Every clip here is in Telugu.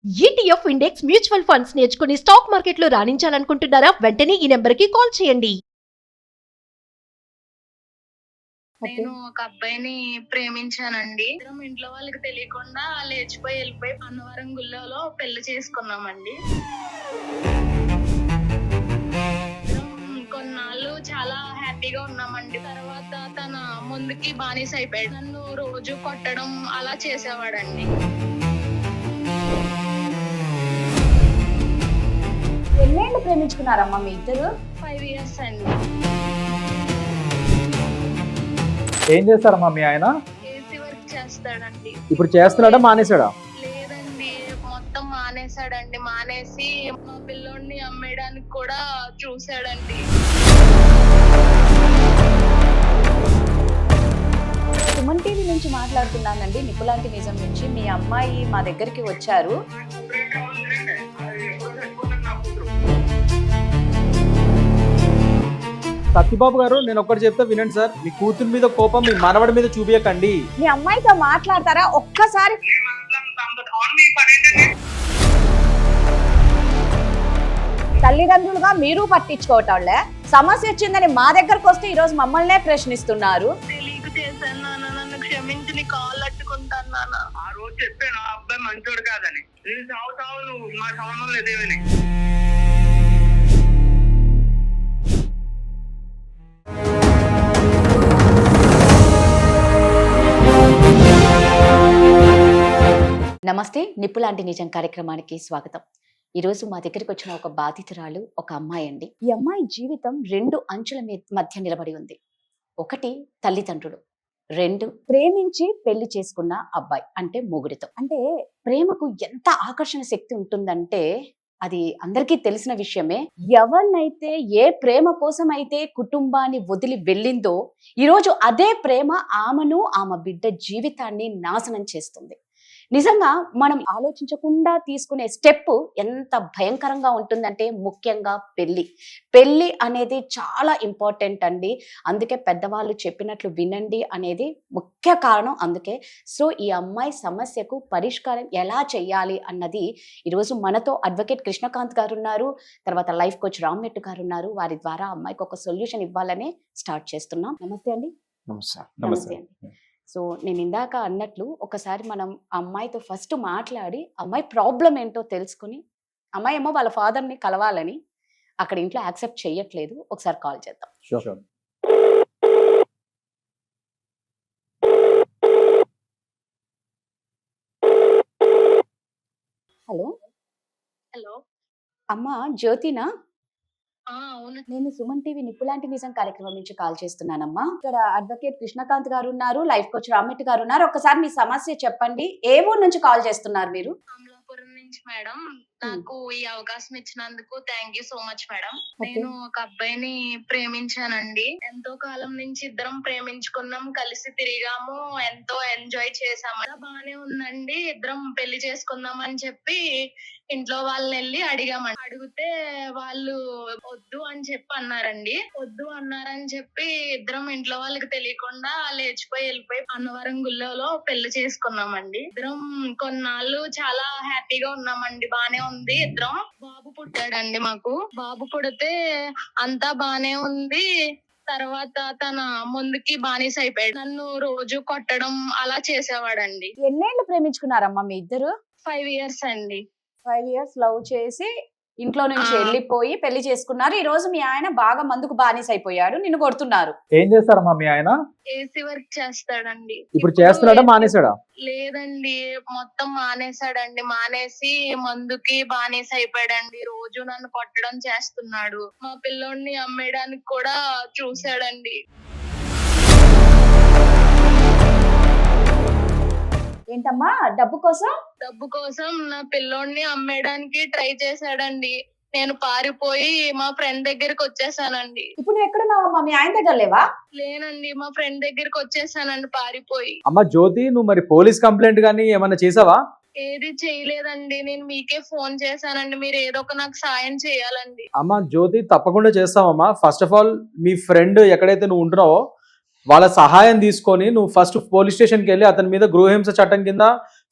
ఈటీఎఫ్ ఇండెక్స్ మ్యూచువల్ ఫండ్స్ నేర్చుకుని స్టాక్ మార్కెట్లో రాణించాలనుకుంటున్నారా? వెంటనే ఈ నెంబర్కి కాల్ చేయండి. నేను ఒక అబ్బాయిని ప్రేమించానండి. ఇద్దరం ఇంట్లో వాళ్ళకి తెలియకుండా లేచిపోయి వెళ్ళిపోయి అన్నవరం గుళ్ళలో పెళ్లి చేసుకున్నామండి. కొన్నాళ్ళు చాలా హ్యాపీగా ఉన్నామండి. తర్వాత తన ముందుకి బానిస అయిపోయాడు. నన్ను రోజు కొట్టడం అలా చేసేవాడండి. ఎన్నేళ్ళు ప్రేమించుకున్నారమ్మా మీ ఇద్దరు? 5 years అండి. ఏం చేస్తారమ్మా మీ ఆయన? ఏసీ వర్క్ చేస్తాడండి. ఇప్పుడు చేస్తున్నాడా మానేశాడా? లేదండి, మొత్తం మానేశాడండి. మానేసి మా పిల్లోడిని అమ్మేయడానికి కూడా చూశాడండి. సుమన్ టీవీ నుంచి మాట్లాడుతున్నానండి, నిపులాంటి నిజం నుంచి. మీ అమ్మాయి మా దగ్గరికి వచ్చారు. సత్యబాబు గారు, నేను ఒక్కటి చెప్తా వినండి సార్. మీ కూతురు మీద కోపం మీ మనవడి మీద చూపించకండి. మీ అమ్మాయితో మాట్లాడతారా ఒక్కసారి? తల్లిదండ్రులుగా మీరు పట్టించుకోవటంలే. సమస్య వచ్చిందని మా దగ్గరకు వస్తే ఈ రోజు మమ్మల్నే ప్రశ్నిస్తున్నారు. తెలియక చేశాను నాన్న, నన్ను క్షమించి నీ కాళ్ళు అట్టుకుంటాను నాన్న. ఆ రోజు చెప్పాను ఆ అబ్బాయి మంచోడు కాదని. నేను సావు నువ్వు మా సంబంధం లేదేమని. నమస్తే, నిపులాంటి నిజం కార్యక్రమానికి స్వాగతం. ఈరోజు మా దగ్గరికి వచ్చిన ఒక బాధితురాలు, ఒక అమ్మాయి అండి. ఈ అమ్మాయి జీవితం 2 అంచుల మధ్య నిలబడి ఉంది. ఒకటి తల్లిదండ్రులు, 2 ప్రేమించి పెళ్లి చేసుకున్న అబ్బాయి అంటే మొగుడితో. అంటే ప్రేమకు ఎంత ఆకర్షణ శక్తి ఉంటుందంటే అది అందరికీ తెలిసిన విషయమే. ఎవరినైతే ఏ ప్రేమ కోసం అయితే కుటుంబాన్ని వదిలి వెళ్ళిందో ఈరోజు అదే ప్రేమ ఆమెను, ఆమె బిడ్డ జీవితాన్ని నాశనం చేస్తుంది. నిజంగా మనం ఆలోచించకుండా తీసుకునే స్టెప్ ఎంత భయంకరంగా ఉంటుందంటే, ముఖ్యంగా పెళ్లి అనేది చాలా ఇంపార్టెంట్ అండి. అందుకే పెద్దవాళ్ళు చెప్పినట్లు వినండి అనేది ముఖ్య కారణం. అందుకే ఈ అమ్మాయి సమస్యకు పరిష్కారం ఎలా చేయాలి అన్నది ఈరోజు మనతో అడ్వకేట్ కృష్ణకాంత్ గారు ఉన్నారు, తర్వాత లైఫ్ కోచ్ రామ్మెట్టు గారు ఉన్నారు. వారి ద్వారా అమ్మాయికి ఒక సొల్యూషన్ ఇవ్వాలనే స్టార్ట్ చేస్తున్నాం. నమస్తే అండి. నమస్తే అండి. నేను ఇందాక అన్నట్లు ఒకసారి మనం అమ్మాయితో ఫస్ట్ మాట్లాడి అమ్మాయి ప్రాబ్లం ఏంటో తెలుసుకుని, అమ్మాయి ఏమో వాళ్ళ ఫాదర్ని కలవాలని అక్కడ ఇంట్లో యాక్సెప్ట్ చేయట్లేదు. ఒకసారి కాల్ చేద్దాం. హలో హలో, అమ్మ జ్యోతినా? అవును. నేను సుమన్ టీవీ నిపులాంటి నిజం కార్యక్రమం నుంచి కాల్ చేస్తున్నానమ్మా. ఇక్కడ అడ్వకేట్ కృష్ణకాంత్ గారు ఉన్నారు, లైఫ్ కోచ్ రామ్మెట్టు గారు ఉన్నారు. ఒకసారి మీ సమస్య చెప్పండి. ఏ ఊరు నుంచి కాల్ చేస్తున్నారు మీరు? అమలాపురం నుంచి మేడం. నాకు ఈ అవకాశం ఇచ్చినందుకు thank you so much madam. నేను ఒక అబ్బాయిని ప్రేమించానండి. ఎంతో కాలం నుంచి ఇద్దరం ప్రేమించుకున్నాం, కలిసి తిరిగాము, ఎంతో ఎంజాయ్ చేసాము. బానే ఉందండి. ఇద్దరం పెళ్లి చేసుకుందాం అని చెప్పి ఇంట్లో వాళ్ళని వెళ్ళి అడిగామండి. అడిగితే వాళ్ళు వద్దు అని చెప్పి అన్నారండి. వద్దు అన్నారని చెప్పి ఇద్దరం ఇంట్లో వాళ్ళకి తెలియకుండా లేచిపోయి వెళ్ళిపోయి అన్నవరం గుళ్ళలో పెళ్లి చేసుకున్నామండి. ఇద్దరం కొన్నాళ్ళు చాలా హ్యాపీగా ఉన్నామండి. బానే ఉంది. ఇద్దరం బాబు పుట్టాడండి మాకు. బాబు పుడితే అంతా బానే ఉంది. తర్వాత తన ముందుకి బానిస అయిపోయాడు. నన్ను రోజు కొట్టడం అలా చేసేవాడండి. ఎన్నేళ్ళు ప్రేమించుకున్నారమ్మా మీ ఇద్దరు? 5 years అండి. 5 years లవ్ చేసి ఇంట్లో నుంచి వెళ్ళిపోయి పెళ్లి చేసుకున్నారు. ఈ రోజు మీ ఆయన బాగా మందుకు బానిస అయిపోయాడు, నిన్ను కొడుతున్నారు. ఏం చేస్తారమ్మా మీ ఆయన? ఏసీ వర్క్ చేస్తాడండి. ఇప్పుడు చేస్తున్నాడా మానేశాడా? లేదండి, మొత్తం మానేశాడండి. మానేసి మందుకి బానిస అయిపోయాడండి. రోజు నన్ను కొట్టడం చేస్తున్నాడు. మా పిల్లోడిని అమ్మేయడానికి కూడా చూశాడండి. ఏంటమ్మా డబ్బు కోసం? డబ్బు కోసం నా పిల్లోడిని అమ్మేయడానికి ట్రై చేశాడండి. నేను పారిపోయి మా ఫ్రెండ్ దగ్గరికి వచ్చేసానండి. ఇప్పుడు నువ్వు ఎక్కడున్నావమ్మా? మీ ఆయన దగ్గర లేవా? లేనండి, మా ఫ్రెండ్ దగ్గరికి వచ్చేసానండి పారిపోయి. అమ్మ జ్యోతి, నువ్వు మరి పోలీస్ కంప్లైంట్ గానీ ఏమన్నా చేసావా? ఏది చేయలేదండి. నేను మీకే ఫోన్ చేశానండి. మీరు ఏదో ఒక నాకు సాయం చేయాలండి. అమ్మ జ్యోతి, తప్పకుండా చేస్తామమ్మా. ఫస్ట్ ఆఫ్ ఆల్ మీ ఫ్రెండ్ ఎక్కడైతే నువ్వు ఉంటున్నావో వాళ్ళ సహాయం తీసుకొని నువ్వు ఫస్ట్ పోలీస్ స్టేషన్కి వెళ్ళి అతని మీద గృహహింస చట్టం కింద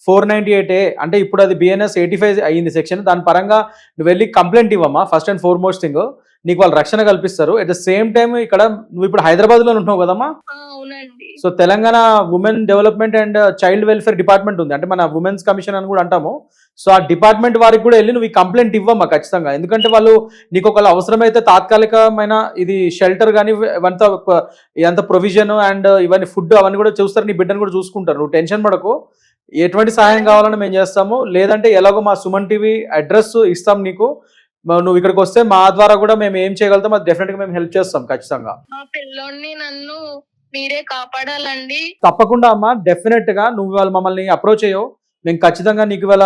498A అంటే ఇప్పుడు అది BNS 85 అయ్యింది సెక్షన్. దాని పరంగా నువ్వు వెళ్ళి కంప్లైంట్ ఇవ్వమ్మా. ఫస్ట్ అండ్ ఫార్మోస్ట్ థింగ్, నీకు వాళ్ళు రక్షణ కల్పిస్తారు. అట్ ద సేమ్ టైం ఇక్కడ నువ్వు ఇప్పుడు హైదరాబాద్లో ఉంటున్నావు కదమ్మా. అవునండి. So Telangana women development and child welfare department ఉంది, అంటే మన ఉమెన్స్ కమిషన్ అని కూడా అంటాము. సో ఆ డిపార్ట్మెంట్ వారికి కూడా వెళ్ళి నువ్వు ఈ కంప్లైంట్ ఇవ్వమ్మా ఖచ్చితంగా. ఎందుకంటే వాళ్ళు నీకు ఒకవేళ అవసరమైతే తాత్కాలికమైన ఇది షెల్టర్ కానీ ఇదంతా ప్రొవిజన్ అండ్ ఇవన్నీ ఫుడ్ అవన్నీ కూడా చూస్తారు, నీ బిడ్డను కూడా చూసుకుంటారు. నువ్వు టెన్షన్ పడకు, ఎటువంటి సహాయం కావాలని మేము చేస్తాము. లేదంటే ఎలాగో మా సుమన్ టీవీ అడ్రస్ ఇస్తాం నీకు, నువ్వు ఇక్కడికి వస్తే మా ద్వారా కూడా మేము ఏం చేయగలుగుతాం అది డెఫినెట్ గా మేము హెల్ప్ చేస్తాం ఖచ్చితంగా. మా పిల్లోడిని నన్ను మీరే కాపాడాలండి. తప్పకుండా అమ్మా, డెఫినెట్ గా నువ్వు వాళ్ళు మమ్మల్ని అప్రోచ్ అయ్యో, మేము ఖచ్చితంగా నీకు ఇవాళ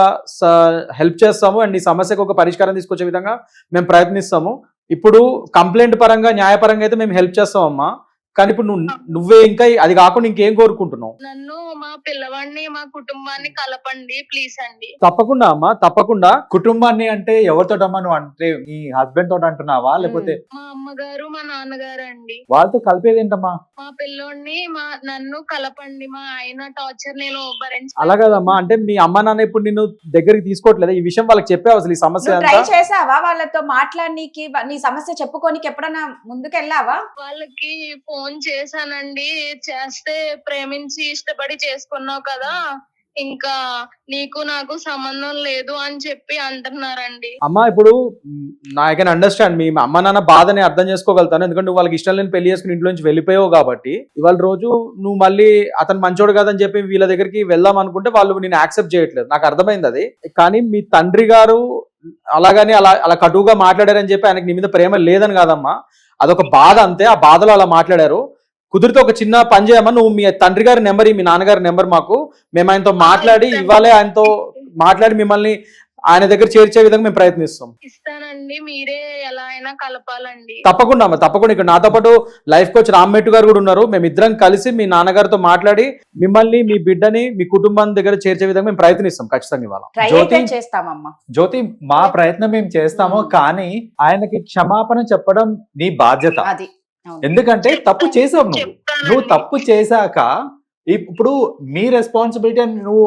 హెల్ప్ చేస్తాము అండ్ నీ సమస్యకు ఒక పరిష్కారం తీసుకొచ్చే విధంగా మేము ప్రయత్నిస్తాము. ఇప్పుడు కంప్లైంట్ పరంగా న్యాయపరంగా అయితే మేము హెల్ప్ చేస్తామమ్మా, కానీ ఇప్పుడు నువ్వే ఇంకా అది కాకుండా ఇంకేం కోరుకుంటున్నావు? నన్ను మా పిల్లవాడిని మా కుటుంబాన్ని కలపండి ప్లీజ్ అండి. తప్పకుండా అమ్మా, తప్పకుండా. కుటుంబాన్ని అంటే ఎవరితోటమ్మా? నువ్వు అంటే నీ హస్బెండ్ తోటి అంటున్నావా, లేకపోతే మా అమ్మగారు మా నాన్నగారు అండి. వాళ్ళతో కలిపేది ఏంటమ్మా? మా పిల్లోడిని నన్ను కలపండి, మా ఆయన టార్చర్ నేను అలా కదమ్మా, అంటే మీ అమ్మ నాన్న ఇప్పుడు నిన్ను దగ్గరికి తీసుకోవట్లేదు, ఈ విషయం వాళ్ళకి చెప్పావు అసలు ఈ సమస్య ట్రై చేసావా వాళ్ళతో మాట్లాడనీకి, నీ సమస్య చెప్పుకోనికి ఎప్పుడైనా ముందుకెళ్ళావా? వాళ్ళకి ఫోన్ చేశానండి, చేస్తే ప్రేమించి ఇష్టపడి చేసుకున్నావు కదా, ఇంకా నీకు నాకు సంబంధం లేదు అని చెప్పి అంటున్నారండి. అమ్మా ఇప్పుడు ఐ కెన్ అండర్స్టాండ్ మీ అమ్మ నాన్న బాధని అర్థం చేసుకోగలుగుతాను, ఎందుకంటే నువ్వు వాళ్ళకి ఇష్టం లేని పెళ్లి చేసుకుని ఇంట్లో నుంచి వెళ్ళిపోయావు కాబట్టి. ఇవాళ రోజు నువ్వు మళ్ళీ అతను మంచోడు కాదని చెప్పి వీళ్ళ దగ్గరికి వెళ్దాం అనుకుంటే వాళ్ళు నేను యాక్సెప్ట్ చేయట్లేదు, నాకు అర్థమైంది అది. కానీ మీ తండ్రి గారు అలాగని అలా కటువుగా మాట్లాడారని చెప్పి ఆయనకి నీ మీద ప్రేమ లేదని కాదమ్మా, అదొక బాధ అంతే. ఆ బాధలో అలా మాట్లాడారు. కుదిరితే ఒక చిన్న పని చేయమ్మా, నువ్వు మీ తండ్రి గారి నెంబర్, మీ నాన్నగారి నెంబర్ మాకు, మేము ఆయనతో మాట్లాడి ఇవ్వాలే, ఆయనతో మాట్లాడి మిమ్మల్ని ఆయన దగ్గర చేర్చే విధంగా మేము ప్రయత్నిస్తాం. ఇస్తానండి, మీరే ఎలా అయినా కలపాలండి. తప్పకుండా అమ్మా, తప్పకుండా. ఇక్కడ నాతో పాటు లైఫ్ కోచ్ రామ్మెట్టు గారు కూడా ఉన్నారు. మేము ఇద్దరం కలిసి మీ నాన్నగారితో మాట్లాడి మిమ్మల్ని మీ బిడ్డని మీ కుటుంబం దగ్గర చేర్చే విధంగా మేము ప్రయత్నిస్తాం ఖచ్చితంగా. ఇవాళ జ్యోతి చేస్తామమ్మా. జ్యోతి, మా ప్రయత్నం మేము చేస్తాము, కానీ ఆయనకి క్షమాపణ చెప్పడం నీ బాధ్యత. అది ఎందుకంటే తప్పు చేసావు నువ్వు తప్పు చేశాక ఇప్పుడు మీ రెస్పాన్సిబిలిటీ అని నువ్వు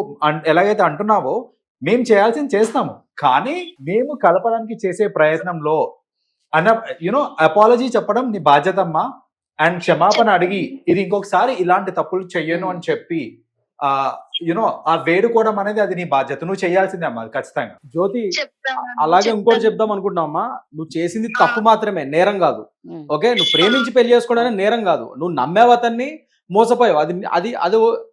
ఎలాగైతే అంటున్నావో మేము చేయాల్సింది చేస్తాము, కానీ మేము కలపడానికి చేసే ప్రయత్నంలో అపాలజీ చెప్పడం నీ బాధ్యత అమ్మా. అండ్ క్షమాపణ అడిగి ఇది ఇంకొకసారి ఇలాంటి తప్పులు చెయ్యను అని చెప్పి ఆ వేడుకోవడం అనేది అది నీ బాధ్యత, నువ్వు చేయాల్సిందే అమ్మా ఖచ్చితంగా. జ్యోతి, అలాగే ఇంకోటి చెప్దాం అనుకుంటున్నావమ్మా, నువ్వు చేసింది తప్పు మాత్రమే, నేరం కాదు. ఓకే, నువ్వు ప్రేమించి పెళ్లి చేసుకోవడానికి నేరం కాదు. నువ్వు నమ్మేవు అతన్ని, మోసపోయావు, అది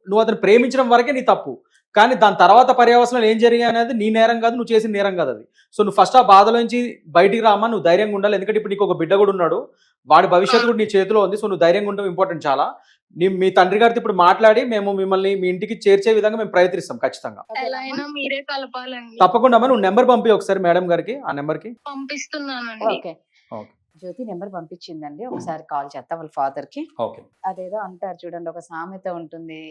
నువ్వు అతను ప్రేమించడం వరకే నీ తప్పు. కానీ దాని తర్వాత పర్యవసనాలు ఏం జరిగాయి అనేది నీ నేరం కాదు, నువ్వు చేసిన నేరం కాదు అది. సో నువ్వు ఫస్ట్ ఆ బాధలోంచి బయటికి రామా, నువ్వు ధైర్యంగా ఉండాలి. ఎందుకంటే ఇప్పుడు నీకు ఒక బిడ్డ కూడా ఉన్నాడు, వాడి భవిష్యత్తు కూడా నీ చేతిలో ఉంది. సో నువ్వు ధైర్యంగా ఉండడం ఇంపార్టెంట్ చాలా. మీ తండ్రి గారితో ఇప్పుడు మాట్లాడి మేము మిమ్మల్ని మీ ఇంటికి చేర్చే విధంగా మేము ప్రయత్నిస్తాం ఖచ్చితంగా. ఎలా అయినా మీరే కలపాలండి. తప్పకుండా అమ్మా, నువ్వు నెంబర్ పంపి ఒకసారి మేడం గారికి, ఆ నెంబర్ కి పంపిస్తున్నానండి. ఓకే, జ్యోతి నెంబర్ పంపించిందండి, ఒకసారి కాల్ చేస్తా వాళ్ళ ఫాదర్ కి. ఓకే. అదేదో అంటారు చూడండి, ఒక సామెత ఉంటుంది,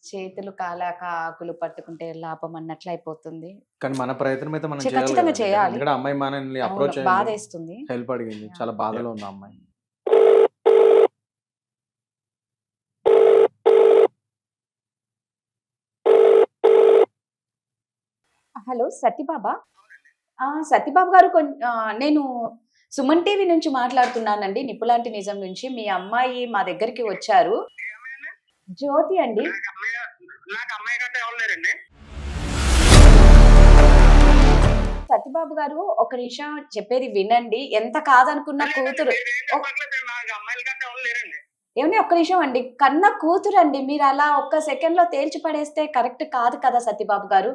చేతులు కాలాక ఆకులు పట్టుకుంటే లాభం అన్నట్లు అయిపోతుంది. కానీ మన ప్రయత్నం అయితే మనం ఖచ్చితంగా చేయాలి. ఇక్కడ అమ్మాయి మనల్ని అప్రోచ్ బాధ వేస్తుంది, హెల్ప్ అడిగింది, చాలా బాధలో ఉంది అమ్మాయి. హలో సత్యబాబా. సత్యబాబు గారు, నేను సుమన్ టీవీ నుంచి మాట్లాడుతున్నానండి, నిప్పులాంటి నిజం నుంచి. మీ అమ్మాయి మా దగ్గరికి వచ్చారు. జ్యోతి అండి. సత్యబాబు గారు, ఒక నిమిషం చెప్పేది వినండి. ఎంత కాదనుకున్న కూతురు, ఏమని ఒక్క నిమిషం అండి, కన్న కూతురు అండి, మీరు అలా ఒక్క సెకండ్ లో తేల్చి పడేస్తే కరెక్ట్ కాదు కదా సత్యబాబు గారు.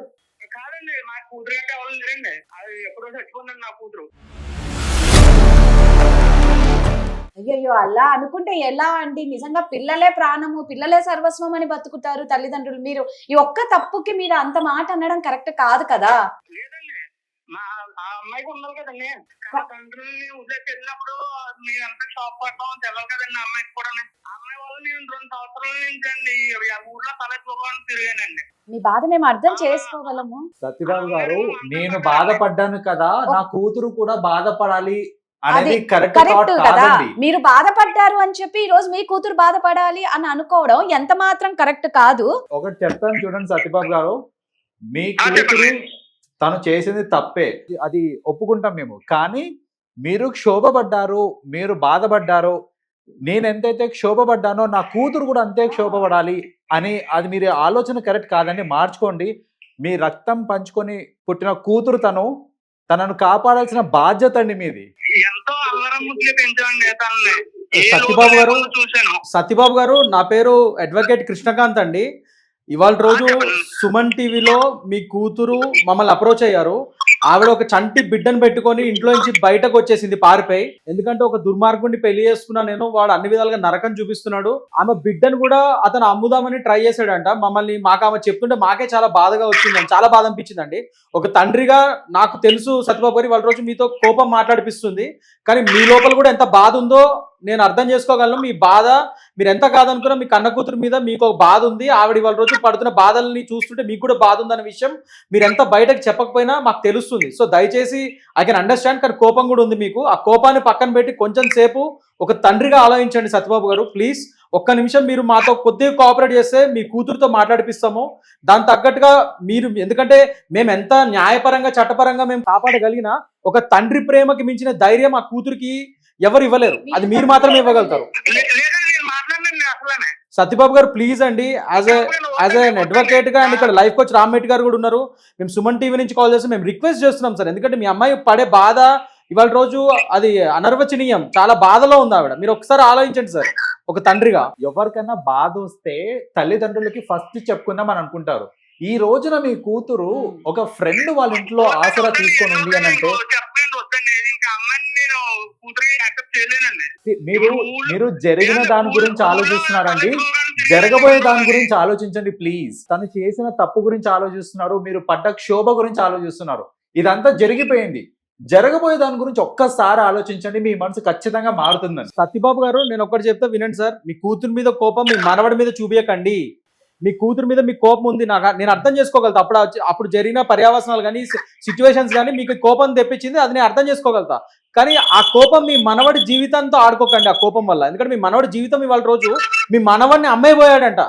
కాదండి, మా కూతురు అంటే ఎవరు లేరండి, అది ఎప్పుడో చచ్చిపోయిందండి నా కూతురు. అయ్యయ్యో, అలా అనుకుంటే ఎలా అండి? నిజంగా పిల్లలే ప్రాణము, పిల్లలే సర్వస్వం అని బతుకుతారు తల్లిదండ్రులు. మీరు ఈ ఒక్క తప్పుకి మీరు అంత మాట అనడం కరెక్ట్ కాదు కదా. లేదండి, మా ఆ అమ్మాయికి ఉన్నారు కదండి, తండ్రుల్ని వదిలేసి వెళ్ళినప్పుడు మేము ఎంత షాప్ పడతామో తెలియదు కదండి అమ్మాయికి కూడా. ఆ అమ్మాయి వల్ల నేను 2 సంవత్సరాల నుంచి అండి ఊర్లో తలెత్తుకోవాలని తిరిగానండి. మీ బాధ మేము అర్థం చేసుకోగలము. సత్యబాబు గారు, నేను బాధపడ్డాను కదా, నా కూతురు కూడా బాధపడాలి అనేది కరెక్ట్ కదా. మీరు బాధపడ్డారు అని చెప్పి ఈ రోజు మీ కూతురు బాధపడాలి అని అనుకోవడం ఎంత మాత్రం కరెక్ట్ కాదు. ఒకటి చెప్తాను చూడండి సత్యబాబు గారు, మీ చెప్పండి. కూతురు తను చేసింది తప్పే, అది ఒప్పుకుంటాం మేము. కానీ మీరు క్షోభపడ్డారు, మీరు బాధపడ్డారు, నేను ఎంతైతే క్షోభపడ్డానో నా కూతురు కూడా అంతే క్షోభపడాలి అని, అది మీరు ఆలోచన కరెక్ట్ కాదండి, మార్చుకోండి. మీ రక్తం పంచుకొని పుట్టిన కూతురు తనను కాపాడాల్సిన బాధ్యత అండి మీది. ఎంతో అల్లరం ముద్దులు పెంచానండి తనని. ఏ సత్యబాబు గారు, లోటు లేకుండా చూశాను. సత్యబాబు గారు, నా పేరు అడ్వకేట్ కృష్ణకాంత్ అండి. ఇవాళ రోజు సుమన్ టీవీలో మీ కూతురు మమ్మల్ని అప్రోచ్ అయ్యారు. ఆవిడ ఒక చంటి బిడ్డను పెట్టుకొని ఇంట్లో నుంచి బయటకు వచ్చేసింది పారిపోయి. ఎందుకంటే ఒక దుర్మార్గుడిని పెళ్లి చేసుకున్నా నేను, వాడు అన్ని విధాలుగా నరకం చూపిస్తున్నాడు. ఆమె బిడ్డను కూడా అతను అమ్ముదామని ట్రై చేశాడంట. మాకు ఆమె చెప్తుంటే మాకే చాలా బాధగా వచ్చిందండి, చాలా బాధ అనిపించిందండి. ఒక తండ్రిగా నాకు తెలుసు సత్యబాబు గారు, వాళ్ళ రోజు మీతో కోపం మాట్లాడిపిస్తుంది, కానీ మీ లోపల కూడా ఎంత బాధ ఉందో నేను అర్థం చేసుకోగలను. మీ బాధ మీరు ఎంత కాదనుకున్నా మీ కన్న కూతురు మీద మీకు ఒక బాధ ఉంది. ఆవిడ వాళ్ళ రోజు పడుతున్న బాధల్ని చూస్తుంటే మీకు కూడా బాధ ఉందన్న విషయం మీరు ఎంత బయటకు చెప్పకపోయినా మాకు తెలుస్తుంది. సో దయచేసి ఐ కెన్ అండర్స్టాండ్, కానీ కోపం కూడా ఉంది మీకు. ఆ కోపాన్ని పక్కన పెట్టి కొంచెం సేపు ఒక తండ్రిగా ఆలోచించండి సత్యబాబు గారు, ప్లీజ్. ఒక్క నిమిషం మీరు మాతో కొద్దిగా కోఆపరేట్ చేస్తే మీ కూతురుతో మాట్లాడిపిస్తాము. దాని తగ్గట్టుగా మీరు, ఎందుకంటే మేము ఎంత న్యాయపరంగా చట్టపరంగా మేము కాపాడగలిగినా ఒక తండ్రి ప్రేమకి మించిన ధైర్యం ఆ కూతురికి ఎవరు ఇవ్వలేరు, అది మీరు మాత్రమే ఇవ్వగలుగుతారు. లేదండి, నేను మాట్లాడండి అసలనే. సత్యబాబు గారు ప్లీజ్ అండి, యాజ్ ఎన్ అడ్వకేట్ గా అండ్ ఇక్కడ లైఫ్ కోచ్ రామ్మేట్ గారు కూడా ఉన్నారు. మేము సుమన్ టీవీ నుంచి కాల్ చేసి మేము రిక్వెస్ట్ చేస్తున్నాం సార్, ఎందుకంటే మీ అమ్మాయి పడే బాధ ఇవాళ రోజు అది అనర్వచనీయం, చాలా బాధలో ఉంది ఆవిడ. మీరు ఒకసారి ఆలోచించండి సార్ ఒక తండ్రిగా. ఎవరికైనా బాధ వస్తే తల్లిదండ్రులకి ఫస్ట్ చెప్పుకుందాం అని అనుకుంటారు. ఈ రోజున మీ కూతురు ఒక ఫ్రెండ్ వాళ్ళ ఇంట్లో ఆసరా తీసుకొని ఉంది అని అంటే చెప్పండి, వద్దండి. ఇంకా అమ్మాయిని నేను కూతురికి యాక్సెప్ట్ చేయలేనండి. మీరు జరిగిన దాని గురించి ఆలోచిస్తున్నారండి, జరగబోయే దాని గురించి ఆలోచించండి ప్లీజ్. తను చేసిన తప్పు గురించి ఆలోచిస్తున్నారు, మీరు పడ్డ క్షోభ గురించి ఆలోచిస్తున్నారు. ఇదంతా జరిగిపోయింది, జరగబోయే దాని గురించి ఒక్కసారి ఆలోచించండి, మీ మనసు ఖచ్చితంగా మారుతుందండి. సత్యబాబు గారు, నేను ఒక్కటి చెప్తే వినండి సార్. మీ కూతురు మీద కోపం మీ మనవడి మీద చూపించకండి. మీ కూతురు మీద మీకు కోపం ఉంది, నేను అర్థం చేసుకోగలుగుతా. అప్పుడు జరిగిన పర్యావసనాలు కానీ సిచ్యువేషన్స్ కానీ మీకు కోపం తెప్పించింది, అది నేను అర్థం చేసుకోగలుగుతా. కానీ ఆ కోపం మీ మనవడి జీవితంతో ఆడుకోకండి ఆ కోపం వల్ల. ఎందుకంటే మీ మనవడి జీవితం ఇవాళ రోజు మీ మనవడిని అమ్మాయిపోయాడంట,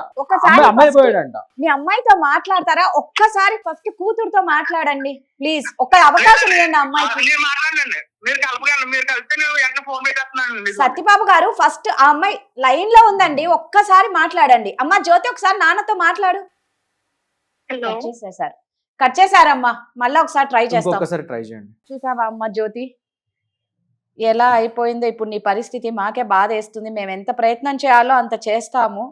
అమ్మాయిపోయాడంట. మీ అమ్మాయితో మాట్లాడతారా? ఒక్కసారి ఫస్ట్ కూతురుతో మాట్లాడండి ప్లీజ్, ఒక్క అవకాశం ఇవ్వండి అమ్మాయికి. నేను మాట్లాడండి, మీరు కలపగలండి. మీరు కలిపితే నేను వెంటనే ఫోన్ పెట్టేస్తున్నాను. సత్యబాబు గారు, ఫస్ట్ ఆ అమ్మాయి లైన్ లో ఉందండి, ఒక్కసారి మాట్లాడండి. అమ్మా జ్యోతి, ఒకసారి నాన్నతో మాట్లాడు. హలో, కట్ చేశారమ్మా, మళ్ళీ ఒకసారి ట్రై చేస్తాం. ఒకసారి ట్రై చేయండి. చూసావా అమ్మ జ్యోతి ఎలా అయిపోయిందో ఇప్పుడు నీ పరిస్థితి? మాకే బాధ వేస్తుంది. మేము ఎంత ప్రయత్నం చేయాలో అంత చేస్తాము.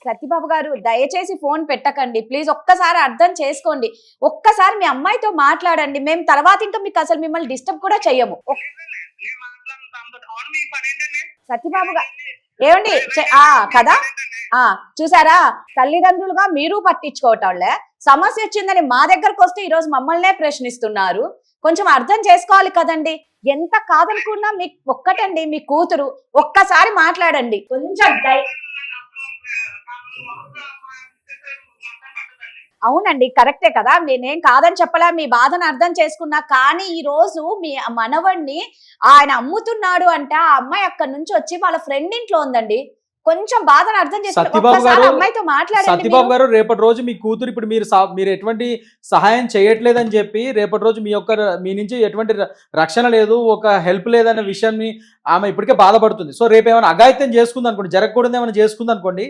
సత్యబాబు గారు, దయచేసి ఫోన్ పెట్టకండి ప్లీజ్, ఒక్కసారి అర్థం చేసుకోండి. ఒక్కసారి మీ అమ్మాయితో మాట్లాడండి. మేము తర్వాత ఇంకా మీకు అసలు మిమ్మల్ని డిస్టర్బ్ కూడా చెయ్యము. సత్యబాబు గారు ఏమండి కదా, చూసారా, తల్లిదండ్రులుగా మీరు పట్టించుకోవటంలే, సమస్య వచ్చిందని మా దగ్గరకు వస్తే ఈ రోజు మమ్మల్నే ప్రశ్నిస్తున్నారు. కొంచెం అర్థం చేసుకోవాలి కదండి. ఎంత కాదనుకున్నా మీకు ఒక్కటండి, మీ కూతురు. ఒక్కసారి మాట్లాడండి కొంచెం. అవునండి, కరెక్టే కదా, నేనేం కాదని చెప్పలే, మీ బాధను అర్థం చేసుకున్నా. కానీ ఈ రోజు మీ మనవడిని ఆయన అమ్ముతున్నాడు అంటే ఆ అమ్మాయి అక్కడి నుంచి వచ్చి వాళ్ళ ఫ్రెండ్ ఇంట్లో ఉందండి. కొంచెం బాధను అర్థం చేసుకుని అమ్మాయితో మాట్లాడండి. సత్యబాబు గారు, రేపటి రోజు మీ కూతురు ఇప్పుడు మీరు ఎటువంటి సహాయం చేయట్లేదని చెప్పి రేపటి రోజు మీ నుంచి ఎటువంటి రక్షణ లేదు, ఒక హెల్ప్ లేదనే విషయాన్ని ఆమె ఇప్పటికే బాధపడుతుంది. సో రేపు ఏమైనా అఘాయిత్యం చేసుకుంది అనుకోండి, జరగకూడదు ఏమైనా చేసుకుంది అనుకోండి,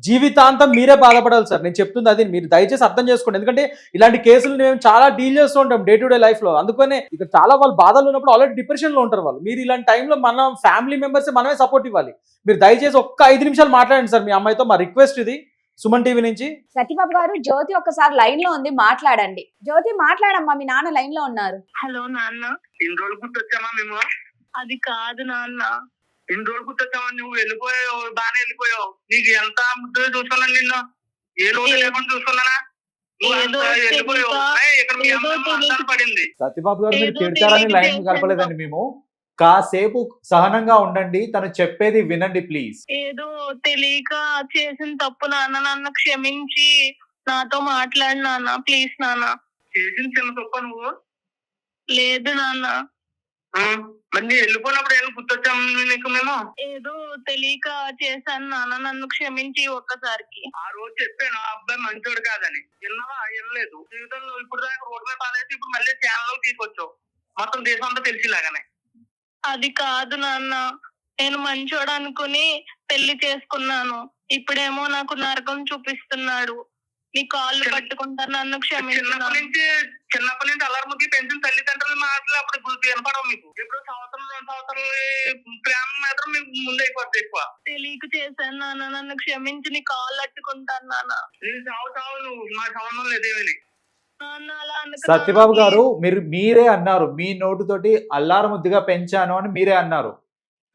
జీవితాంతం మీరే బాధపడాలి సార్. నేను చెప్తుంది అది, మీరు దయచేసి అర్థం చేసుకోండి. ఎందుకంటే ఇలాంటి కేసులు మేము చాలా డీల్ చేస్తూ ఉంటాం డే టు డే లైఫ్ లో. అందుకనే ఇక్కడ చాలా వాళ్ళు బాధలు ఉన్నప్పుడు ఆల్రెడీ డిప్రెషన్ లో ఉంటారు వాళ్ళు. మీరు ఇలాంటి టైంలో మన ఫ్యామిలీ మెంబర్స్ మనమే సపోర్ట్ ఇవ్వాలి. మీరు దయచేసి ఒక్క 5 నిమిషాలు మాట్లాడండి సార్ మీ అమ్మాయితో, మా రిక్వెస్ట్ ఇది సుమన్ టీవీ నుంచి. సత్యబాబు గారు, జ్యోతి ఒకసారి లైన్ లో ఉంది, మాట్లాడండి. జ్యోతి మాట్లాడమ్మా, మీ నాన్న లైన్ లో ఉన్నారు. హలో నాన్న. ఇన్ని రోజులు గుర్తొచ్చామా మేము? అది కాదు నాన్న. ఇన్ని రోజులు గుర్తొచ్చామా? నువ్వు వెళ్ళిపోయావు, బాగానే వెళ్ళిపోయావు. నీకు ఎంత ముద్దుగా చూసుకున్నాను నిన్ను, ఏ రోజు లేకుండా చూసుకున్నానా? పడింది. సత్యబాబు గారు, మీరు తిడతారని లైన్ కలపలేదండి మేము. కాసేపు సహనంగా ఉండండి, తను చెప్పేది వినండి ప్లీజ్. ఏదో తెలియక చేసిన తప్పు నాన్న, నన్ను క్షమించి నాతో మాట్లాడు నాన్న, ప్లీజ్ నాన్న. చేసిన చిన్న తప్ప నువ్వు? లేదు నాన్న. మరి నేను వెళ్ళిపోయినప్పుడు ఏం గుర్తొచ్చాము నీకు మేము? ఏదో తెలియక చేశాను నాన్న, నన్ను క్షమించి ఒక్కసారికి. ఆ రోజు చెప్పాను ఆ అబ్బాయి మంచోడు కాదని. విన్నావా? వినలేదు. జీవితంలో ఇప్పుడు దాకా రోడ్డు మీద పాలేసి ఇప్పుడు మళ్ళీ ఛానల్ లో తీసుకొచ్చావు, మొత్తం దేశం అంతా తెలిసిలాగానే. అది కాదు నాన్న, నేను మంచోడు అనుకుని పెళ్లి చేసుకున్నాను. ఇప్పుడేమో నాకు నరకం చూపిస్తున్నాడు. నీ కాళ్ళు పట్టుకుంటా, నన్ను క్షమించున్నాను. చిన్నప్పటి నుంచి అల్లరి ముద్ది పెంచిన తల్లిదండ్రుల మాటలు అప్పుడు వినపడవు మీకు. ఇప్పుడు సంవత్సరం 2 సంవత్సరాలు ప్రేమ మాత్రం మీకు ముందైపోద్ది ఎక్కువ. తెలియక చేశాను నాన్న, నన్ను క్షమించి నీ కాళ్ళు అట్టుకుంటాను నాన్న. నేను చావు నువ్వు, నా సంబంధం లేదేమని. నాన్న అలా అనకు సత్యబాబు నాన్న, గారు మీరే అన్నారు, మీ నోటితోటి అల్లారు ముద్దుగా పెంచాను అని మీరే అన్నారు.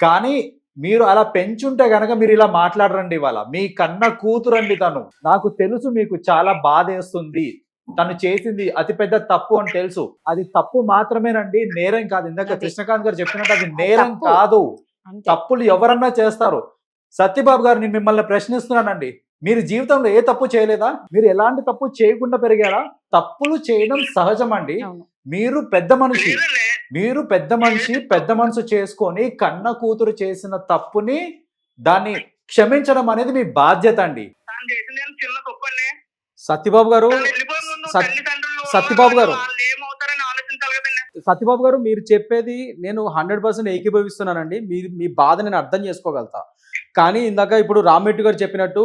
కానీ మీరు అలా పెంచుంటే గనక మీరు ఇలా మాట్లాడరండి. ఇవాళ మీ కన్న కూతురండి తను. నాకు తెలుసు మీకు చాలా బాధ వేస్తుంది, తను చేసింది అతిపెద్ద తప్పు అని తెలుసు. అది తప్పు మాత్రమేనండి, నేరం కాదు. ఇందాక కృష్ణకాంత్ గారు చెప్పినట్టు అది నేరం తప్పు. కాదు. అంతే. తప్పులు ఎవరన్నా చేస్తారు. సత్యబాబు గారు నేను మిమ్మల్ని ప్రశ్నిస్తున్నానండి, మీరు జీవితంలో ఏ తప్పు చేయలేదా? మీరు ఎలాంటి తప్పు చేయకుండా పెరిగారా? తప్పులు చేయడం సహజం అండి. అవును. మీరు పెద్ద మనిషి, మీరేనే. మీరు పెద్ద మనిషి, పెద్ద మనసు చేసుకొని కన్న కూతురు చేసిన తప్పుని దాన్ని క్షమించడం అనేది మీ బాధ్యత అండి. తను చేసింది ఏం చిన్న తప్పండి. సత్యబాబు గారు తను వెళ్ళిపోయే ముందు తల్లిదండ్రులు సత్యబాబు గారు. వాళ్ళు ఏమవుతారని ఆలోచించాలి కదండి. సత్యబాబు గారు మీరు చెప్పేది నేను 100% ఏకీభవిస్తున్నానండి. మీ బాధ నేను అర్థం చేసుకోగలుగుతా. కానీ ఇందాక ఇప్పుడు రామెట్టు గారు చెప్పినట్టు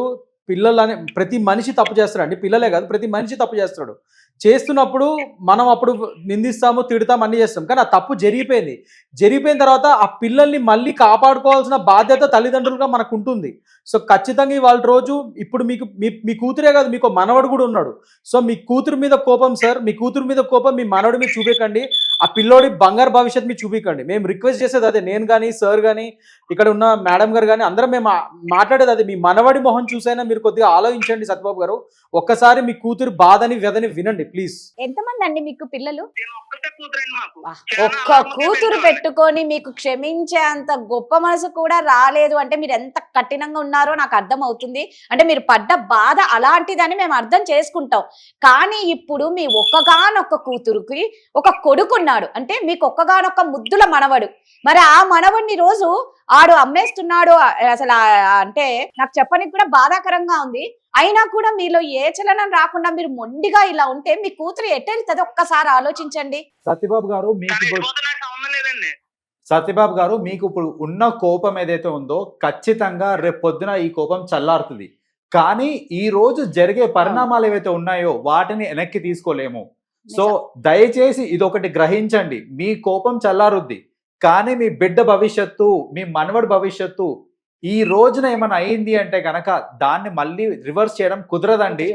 పిల్లలు ప్రతి మనిషి తప్పు చేస్తాడండి. పిల్లలే కాదు, ప్రతి మనిషి తప్పు చేస్తాడు. చేస్తున్నప్పుడు మనం అప్పుడు నిందిస్తాము, తిడతాము, అన్నీ చేస్తాం. కానీ ఆ తప్పు జరిగిపోయిన తర్వాత ఆ పిల్లల్ని మళ్ళీ కాపాడుకోవాల్సిన బాధ్యత తల్లిదండ్రులుగా మనకు ఉంటుంది. సో ఖచ్చితంగా ఇవాళ రోజు ఇప్పుడు మీకు మీ కూతురే కాదు, మీకు మనవడు కూడా ఉన్నాడు. సో మీ కూతురు మీద కోపం సార్, మీ కూతురు మీద కోపం మీ మనవడి మీద చూపించకండి. ఆ పిల్లోడి బంగారు భవిష్యత్తు మీద చూపించండి. మేము రిక్వెస్ట్ చేసేది అదే, నేను కానీ సార్ కానీ ఇక్కడ ఉన్న మేడం గారు కానీ అందరం మేము మాట్లాడేది అది. మీ మనవడి మొహం చూసైనా మీరు కొద్దిగా ఆలోచించండి సత్యబాబు గారు. ఒక్కసారి మీ కూతురు బాధని వ్యధని వినండి ప్లీజ్. ఎంతమంది అండి మీకు పిల్లలు? నేను ఒక్కటే కూతురండి మాకు. ఒక్క కూతురు పెట్టుకొని మీకు క్షమించే అంత గొప్ప మనసు కూడా రాలేదు అంటే మీరు ఎంత కఠినంగా ఉన్నారో నాకు అర్థం అవుతుంది. అంటే మీరు పడ్డ బాధ అలాంటిదని మేము అర్థం చేసుకుంటాం. కానీ ఇప్పుడు మీ ఒక్కగానొక్క కూతురుకి ఒక కొడుకున్నాడు, అంటే మీకు ఒక్కగానొక్క ముద్దుల మనవడు. మరి ఆ మనవడిని రోజు ఆడు అమ్మేస్తున్నాడు. అసలు అంటే నాకు చెప్పడానికి కూడా బాధాకరంగా ఉంది. అయినా కూడా మీలో ఏ చలనం రాకుండా మీరు మొండిగా ఇలా ఉంటే మీ కూతురు ఎట్టెళ్తుంది ఒక్కసారి ఆలోచించండి. సత్యబాబు గారు మీకు సత్యబాబు గారు మీకు ఇప్పుడు ఉన్న కోపం ఏదైతే ఉందో ఖచ్చితంగా రేపు పొద్దున ఈ కోపం చల్లారుతుంది. కానీ ఈ రోజు జరిగే పరిణామాలు ఏవైతే ఉన్నాయో వాటిని వెనక్కి తీసుకోలేము. సో దయచేసి ఇదొకటి గ్రహించండి, మీ కోపం చల్లారుద్ది కానీ మీ బిడ్డ భవిష్యత్తు, మీ మనవడి భవిష్యత్తు ఈ రోజున ఏమైనా అయింది అంటే కనుక దాన్ని మళ్ళీ రివర్స్ చేయడం కుదరదండి.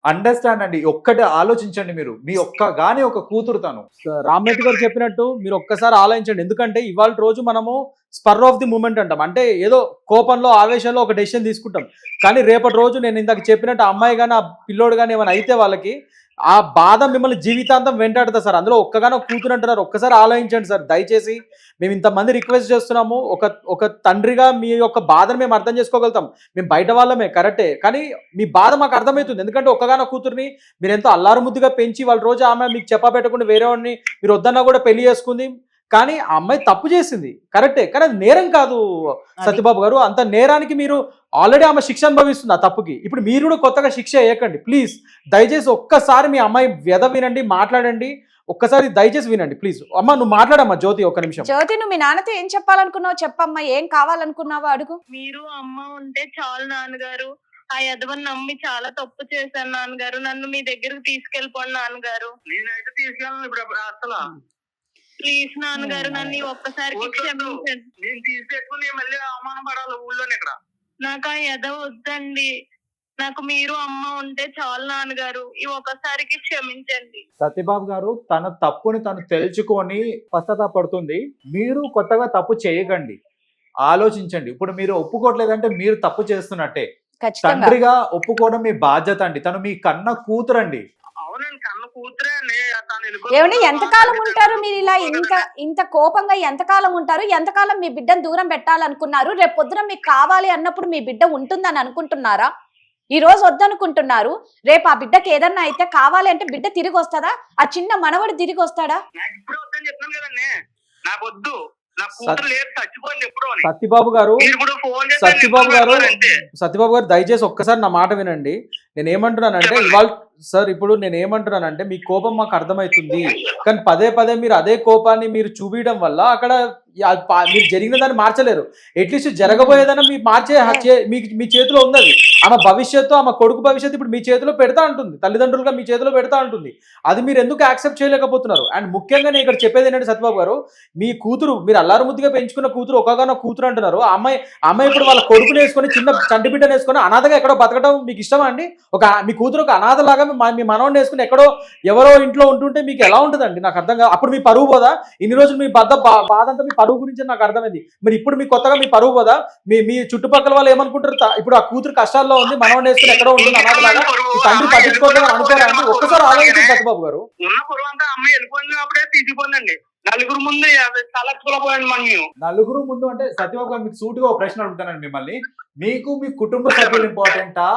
అండర్స్టాండ్ అండి. ఒక్కటి ఆలోచించండి, మీరు మీ ఒక్కగానే ఒక కూతురు తను. రామెట్టు గారు చెప్పినట్టు మీరు ఒక్కసారి ఆలోచించండి. ఎందుకంటే ఇవాళ రోజు మనము స్పర్ ఆఫ్ ది మూమెంట్ అంటాం, అంటే ఏదో కోపంలో ఆవేశంలో ఒక డెసిషన్ తీసుకుంటాం. కానీ రేపటి రోజు నేను ఇందాక చెప్పినట్టు ఆ అమ్మాయి కానీ ఆ పిల్లోడు కానీ ఏమైనా అయితే వాళ్ళకి ఆ బాధ మిమ్మల్ని జీవితాంతం వెంటాడుతుంది సార్. అందులో ఒక్కగానో కూతురు అంటున్నారు, ఒక్కసారి ఆలోచించండి సార్ దయచేసి. మేము ఇంతమంది రిక్వెస్ట్ చేస్తున్నాము. ఒక తండ్రిగా మీ యొక్క బాధను మేము అర్థం చేసుకోగలుగుతాం. మేము బయట వాళ్ళమే కరెక్టే, కానీ మీ బాధ మాకు అర్థమవుతుంది. ఎందుకంటే ఒక్కగానో కూతుర్ని మీరు ఎంతో అల్లారు ముద్దుగా పెంచి వాళ్ళ రోజు ఆమె మీకు చెప్పబెట్టకుండా వేరే వాడిని మీరు వద్దన్నా కూడా పెళ్లి చేసుకుంది. కానీ ఆ అమ్మాయి తప్పు చేసింది కరెక్టే, కానీ అది నేరం కాదు సత్యబాబు గారు. అంత నేరానికి మీరు ఆల్రెడీ ఆమె శిక్ష అనుభవిస్తుంది ఆ తప్పుకి. ఇప్పుడు మీరు కూడా కొత్తగా శిక్ష వేయకండి ప్లీజ్. దయచేసి ఒక్కసారి మీ అమ్మాయి వ్యధ వినండి, మాట్లాడండి. ఒక్కసారి దయచేసి వినండి ప్లీజ్. అమ్మ నువ్వు మాట్లాడమ్మా జ్యోతి, ఒక్క నిమిషం. జ్యోతి, నువ్వు మీ నాన్నతో ఏం చెప్పాలనుకున్నావు చెప్పమ్మా, ఏం కావాలనుకున్నావో అడుగు. మీరు అమ్మ ఉంటే చాలు నాన్నగారు. ఆ యదవని నమ్మి చాలా తప్పు చేశాను నాన్నగారు. నన్ను మీ దగ్గరకు తీసుకెళ్ళిపోండి నాన్నగారు. నేనైతే తీసుకెళ్ళను ఇప్పుడు అసలు. ప్లీజ్ నాన్నగారు, నన్ను ఒక్కసారికి క్షమించండి. నేను తీసుకెట్టుకుని మళ్ళీ అవమానం పడాలి ఊళ్ళోనే ఇక్కడ. నాకు ఆ యదవ వద్దండి. నాకు మీరు అమ్మ ఉంటే చాలు నాన్నగారు. ఈ ఒక్కసారికి క్షమించండి. సత్యబాబు గారు తన తప్పుని తను తెలుసుకొని పశ్చాత్తాపడుతుంది. మీరు కొత్తగా తప్పు చేయకండి, ఆలోచించండి. ఇప్పుడు మీరు ఒప్పుకోవట్లేదంటే మీరు తప్పు చేస్తున్నట్టే. తండ్రిగా ఒప్పుకోవడం మీ బాధ్యత అండి. తను మీ కన్న కూతురండి. అవునండి, కన్న కూతురే. ఏమండి ఎంతకాలం ఉంటారు మీరు ఇలా ఇంత కోపంగా? ఎంతకాలం ఉంటారు? ఎంతకాలం మీ బిడ్డను దూరం పెట్టాలనుకున్నారు? రేపు పొద్దున మీకు కావాలి అన్నప్పుడు మీ బిడ్డ ఉంటుందని అనుకుంటున్నారా? ఈ రోజు వద్దనుకుంటున్నారు, రేపు ఆ బిడ్డకి ఏదన్నా అయితే కావాలి అంటే బిడ్డ తిరిగి వస్తుందా? ఆ చిన్న మనవడు తిరిగి వస్తాడా? ఇప్పుడు వద్దని చెప్తాను కదండి. నాకు వద్దు, నా కూతురు లేదు, చచ్చిపోయింది ఎప్పుడు అని. సత్యబాబు గారు, మీరు ఇప్పుడు ఫోన్ చేసి సత్యబాబు గారు, అంతే. సత్యబాబు గారు దయచేసి ఒక్కసారి నా మాట వినండి. నేను ఏమంటున్నానంటే చెప్పండి. ఇవాళ సార్ ఇప్పుడు నేను ఏమంటున్నానంటే మీ కోపం మాకు అర్థమవుతుంది, కానీ పదే పదే మీరు అదే కోపాన్ని మీరు చూపించడం వల్ల అక్కడ మీరు జరిగిన దాన్ని మార్చలేరు. అట్లీస్ట్ జరగబోయేదన్నా మీరు మీ చేతిలో ఉంది. అది ఆమె భవిష్యత్తు, ఆమె కొడుకు భవిష్యత్తు ఇప్పుడు మీ చేతిలో పెడతా ఉంటుంది, తల్లిదండ్రులుగా మీ చేతిలో పెడతా ఉంటుంది. అది మీరు ఎందుకు యాక్సెప్ట్ చేయలేకపోతున్నారు? అండ్ ముఖ్యంగా నేను ఇక్కడ చెప్పేది ఏంటంటే సత్యబాబు గారు, మీ కూతురు మీరు అల్లారు ముద్దుగా పెంచుకున్న కూతురు, ఒకగానో కూతురు అంటున్నారు. ఆ అమ్మాయి ఇప్పుడు వాళ్ళ కొడుకుని వేసుకొని, చిన్న చంటి బిడ్డను వేసుకొని అనాథగా ఎక్కడో బతకడం మీకు ఇష్టమా అండి? మీ కూతురు ఒక అనాథలాగా మీ మనవడిని వేసుకుని ఎక్కడో ఎవరో ఇంట్లో ఉంటుంటే మీకు ఎలా ఉంటుందండి? నాకు అర్థం కాదు. అప్పుడు మీ పరువు పోదా? ఇన్ని రోజులు మీ బాధ అంతా మీ పరువు గురించి నాకు అర్థమైంది. మరి ఇప్పుడు మీ కొత్తగా మీ పరువు పోదా? మీ చుట్టుపక్కల వాళ్ళు ఏమనుకుంటారు? ఇప్పుడు ఆ కూతురు కష్టాల్లో ఉంది, మనవడిని వేసుకుని ఎక్కడో ఉంటుంది అనాథలాగా, ఈ తండ్రి పట్టించుకోవడం అనుకోరా అండి? ఒక్కసారి ఆలోచించండి సత్యబాబు గారు. ఉన్న పొరుగు అంతా అమ్మాయి వెళ్ళిపోయినప్పుడే తీసిపోయిందండి. నలుగురు ముందు తలెత్తుకోలేకపోయాను మనం. నలుగురు ముందు అంటే సత్యబాబు గారు మీకు సూటిగా ఒక ప్రశ్న అడుగుతానండి మిమ్మల్ని. మీకు మీ కుటుంబ సభ్యులు ఇంపార్టెంటా,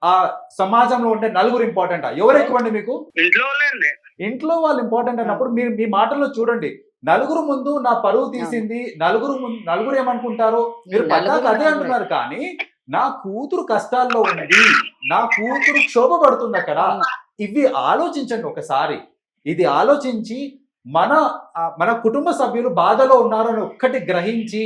ఆ సమాజంలో ఉంటే నలుగురు ఇంపార్టెంటా? ఎవరు ఎక్కువ అండి మీకు? ఇంట్లో వాళ్ళండి. ఇంట్లో వాళ్ళు ఇంపార్టెంట్ అన్నప్పుడు మీరు మీ మాటల్లో చూడండి, నలుగురు ముందు నా పరువు తీసింది, నలుగురు ఏమనుకుంటారు? మీరు పద్దాక అదే అంటున్నారు. కానీ నా కూతురు కష్టాల్లో ఉంది, నా కూతురు క్షోభపడుతుంది అక్కడ. ఇవి ఆలోచించండి ఒకసారి. ఇది ఆలోచించి మన కుటుంబ సభ్యులు బాధలో ఉన్నారు అని ఒక్కటి గ్రహించి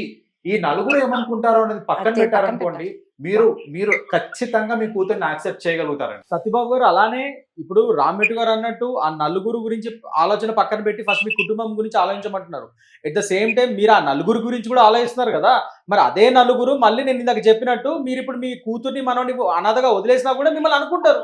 ఈ నలుగురు ఏమనుకుంటారో అనేది పక్కన పెట్టారనుకోండి, మీరు ఖచ్చితంగా మీ కూతుర్ని యాక్సెప్ట్ చేయగలుగుతారండి. సత్యబాబు గారు అలానే ఇప్పుడు రామ్మెట్టు గారు అన్నట్టు ఆ నలుగురు గురించి ఆలోచన పక్కన పెట్టి ఫస్ట్ మీ కుటుంబం గురించి ఆలోచించమంటున్నారు. ఎట్ ద సేమ్ టైం మీరు ఆ నలుగురు గురించి కూడా ఆలోచిస్తున్నారు కదా. మరి అదే నలుగురు మళ్ళీ నేను ఇందాక చెప్పినట్టు మీరు ఇప్పుడు మీ కూతుర్ని మనోని అనాథగా వదిలేసినా కూడా మిమ్మల్ని అనుకుంటారు.